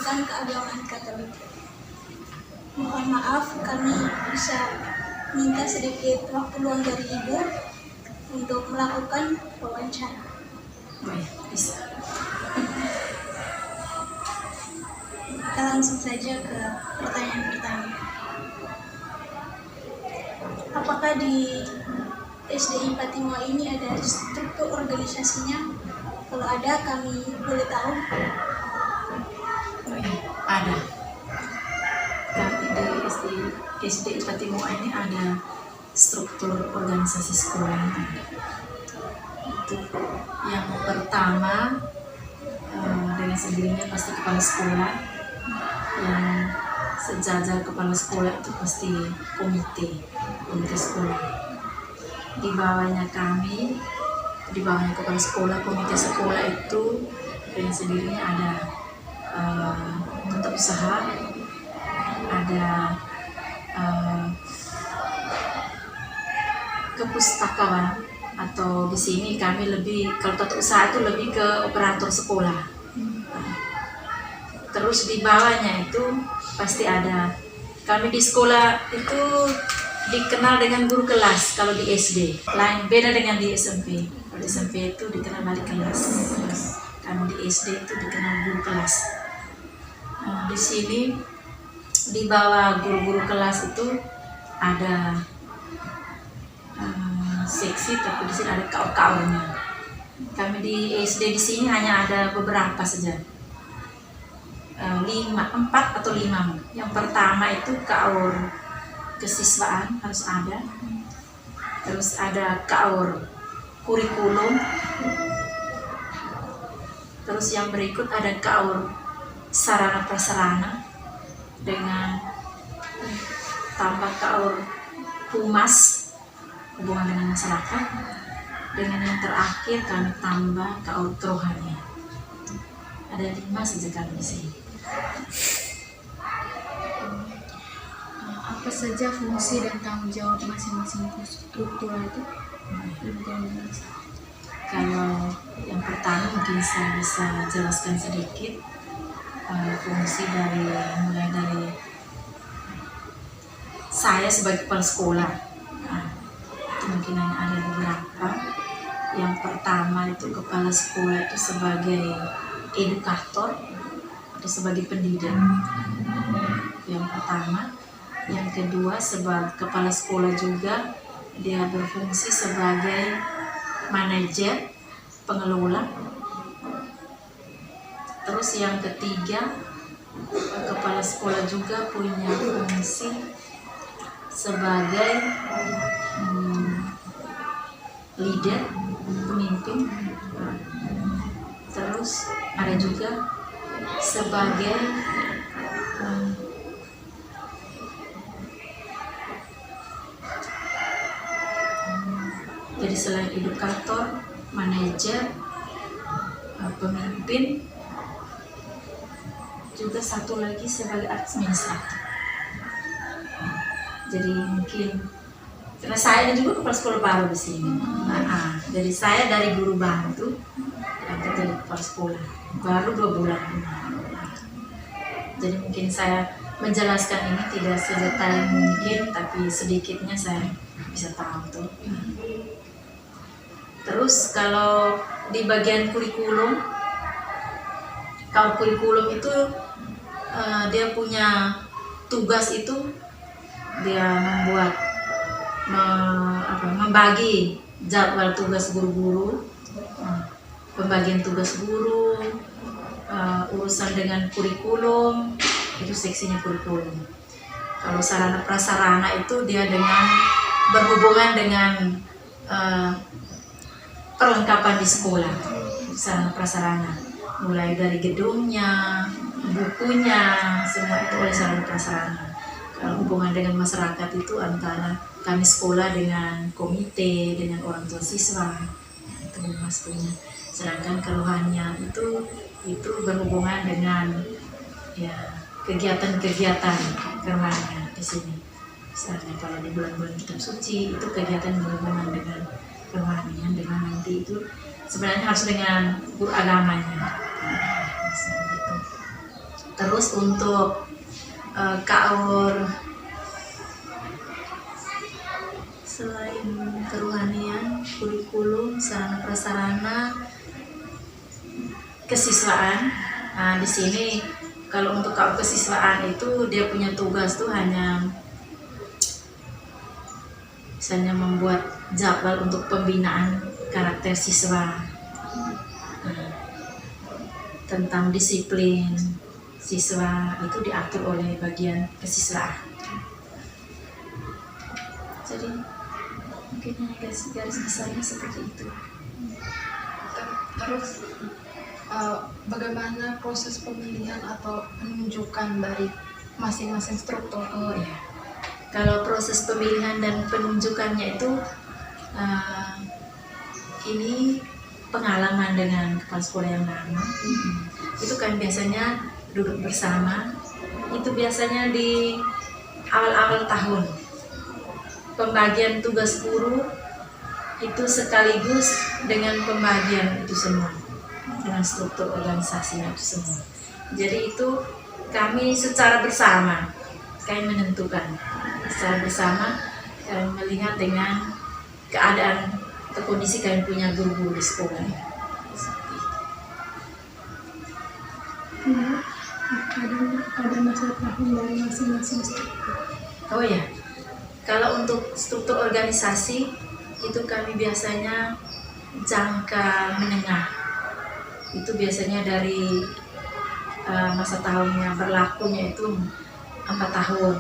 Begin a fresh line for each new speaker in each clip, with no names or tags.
meneruskan keagamaan Katolik. Mohon maaf, kami bisa minta sedikit waktu luang dari Ibu untuk melakukan wawancara.
Bisa.
Kita langsung saja ke pertanyaan pertama. Apakah di SDI Patimoa ini ada struktur organisasinya? Kalau ada, kami boleh tahu?
Ada. Kami di SDI Patimoa ini ada struktur organisasi sekolah. Itu yang pertama, dengan sendirinya pasti kepala sekolah. Yang sejajar kepala sekolah itu pasti komite sekolah. Di bawahnya kepala sekolah, komite sekolah itu dengan sendirinya ada tetap usaha, ada kepustakaan, atau di sini kami lebih, kalau tetap usaha itu lebih ke operator sekolah. Terus di bawahnya itu pasti ada, kami di sekolah itu dikenal dengan guru kelas. Kalau di SD lain, beda dengan di SMP. Kalau di SMP itu dikenal wali kelas, terus kami di SD itu dikenal guru kelas. Di sini di bawah guru-guru kelas itu ada seksi, tapi di sini ada kaur-kaurnya. Kami di SD di sini hanya ada beberapa saja, 4 atau 5. Yang pertama itu kaur kesiswaan harus ada, terus ada kaur kurikulum, terus yang berikut ada kaur sarana prasarana dengan tambah kaur humas, hubungan dengan masyarakat, dengan yang terakhir kami tambah kaur kerohanian. Ada 5 saja kami di sini.
Apa saja fungsi dan tanggung jawab masing-masing struktur itu?
Kalau yang pertama mungkin saya bisa jelaskan sedikit fungsi mulai dari saya sebagai kepala sekolah. Itu mungkin hanya ada beberapa. Yang pertama itu kepala sekolah itu sebagai edukator atau sebagai pendidik. Yang pertama. Yang kedua, sebagai kepala sekolah juga dia berfungsi sebagai manajer, pengelola. Terus yang ketiga, kepala sekolah juga punya fungsi sebagai leader, pemimpin. Terus ada juga sebagai jadi selain edukator, manajer, pemimpin, juga satu lagi sebagai administrator. Jadi mungkin karena saya juga kepala sekolah baru di sini. Jadi saya dari guru bantu angkat jadi kepala sekolah baru 2 bulan. Jadi mungkin saya menjelaskan ini tidak sedetail mungkin, tapi sedikitnya saya bisa tahu tuh. Terus kalau di bagian kurikulum, kalau kurikulum itu dia punya tugas itu dia membagi jadwal tugas guru-guru, pembagian tugas guru, urusan dengan kurikulum, itu seksinya kurikulum. Kalau sarana prasarana itu dia berhubungan dengan perlengkapan di sekolah, sarana prasarana, mulai dari gedungnya, bukunya, semua itu oleh sarana prasarana. Kalau hubungan dengan masyarakat itu antara kami sekolah dengan komite, dengan orang tua siswa, itu masuknya. Sedangkan keluhannya itu berhubungan dengan kegiatan-kegiatan kerohanian di sini. Misalnya kalau di bulan-bulan kitab suci itu kegiatan berhubungan dengan kerohanian, dengan nanti itu sebenarnya harus dengan guru agamanya. Terus untuk KAUR selain kerohanian, kurikulum, sarana prasarana, kesiswaan. Nah, di sini kalau untuk KAUR kesiswaan itu dia punya tugas tuh hanya misalnya membuat jadwal untuk pembinaan karakter siswa, tentang disiplin siswa itu diatur oleh bagian kesiswaan. Jadi mungkin garis besarnya seperti itu.
Terus bagaimana proses pemilihan atau penunjukan dari masing-masing struktur?
Oh ya, kalau proses pemilihan dan penunjukannya itu ini pengalaman dengan kepala sekolah yang lama. Itu kan biasanya duduk bersama, itu biasanya di awal-awal tahun pembagian tugas guru itu sekaligus dengan pembagian itu semua, dengan struktur organisasinya itu semua. Jadi itu kami secara bersama kami menentukan, secara bersama kami melihat dengan keadaan atau kondisi kami punya guru-guru di sekolah.
Ada masa tahun dari masing-masing struktur.
Oh ya, kalau untuk struktur organisasi itu kami biasanya jangka menengah. Itu biasanya dari masa tahunnya berlakunya itu 4 tahun.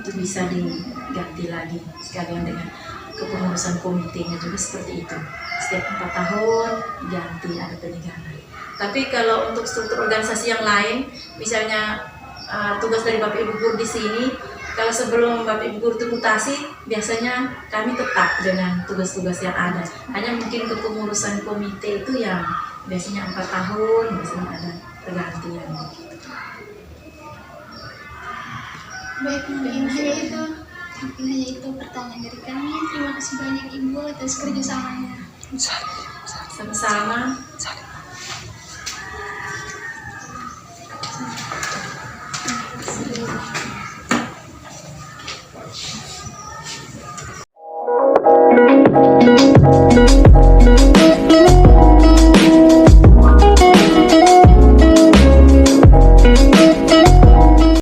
Itu bisa diganti lagi sekalian dengan kepengurusan komitenya juga seperti itu. Setiap 4 tahun ganti, ada peninggalan. Tapi kalau untuk struktur organisasi yang lain, misalnya tugas dari Bapak Ibu Guru di sini, kalau sebelum Bapak Ibu Guru itu mutasi, biasanya kami tetap dengan tugas-tugas yang ada. Hanya mungkin kepengurusan komite itu yang biasanya 4 tahun, biasanya ada pergantian.
Baik, mungkin hanya itu pertanyaan dari kami. Terima kasih banyak Ibu atas kerjasamanya.
Sama-sama.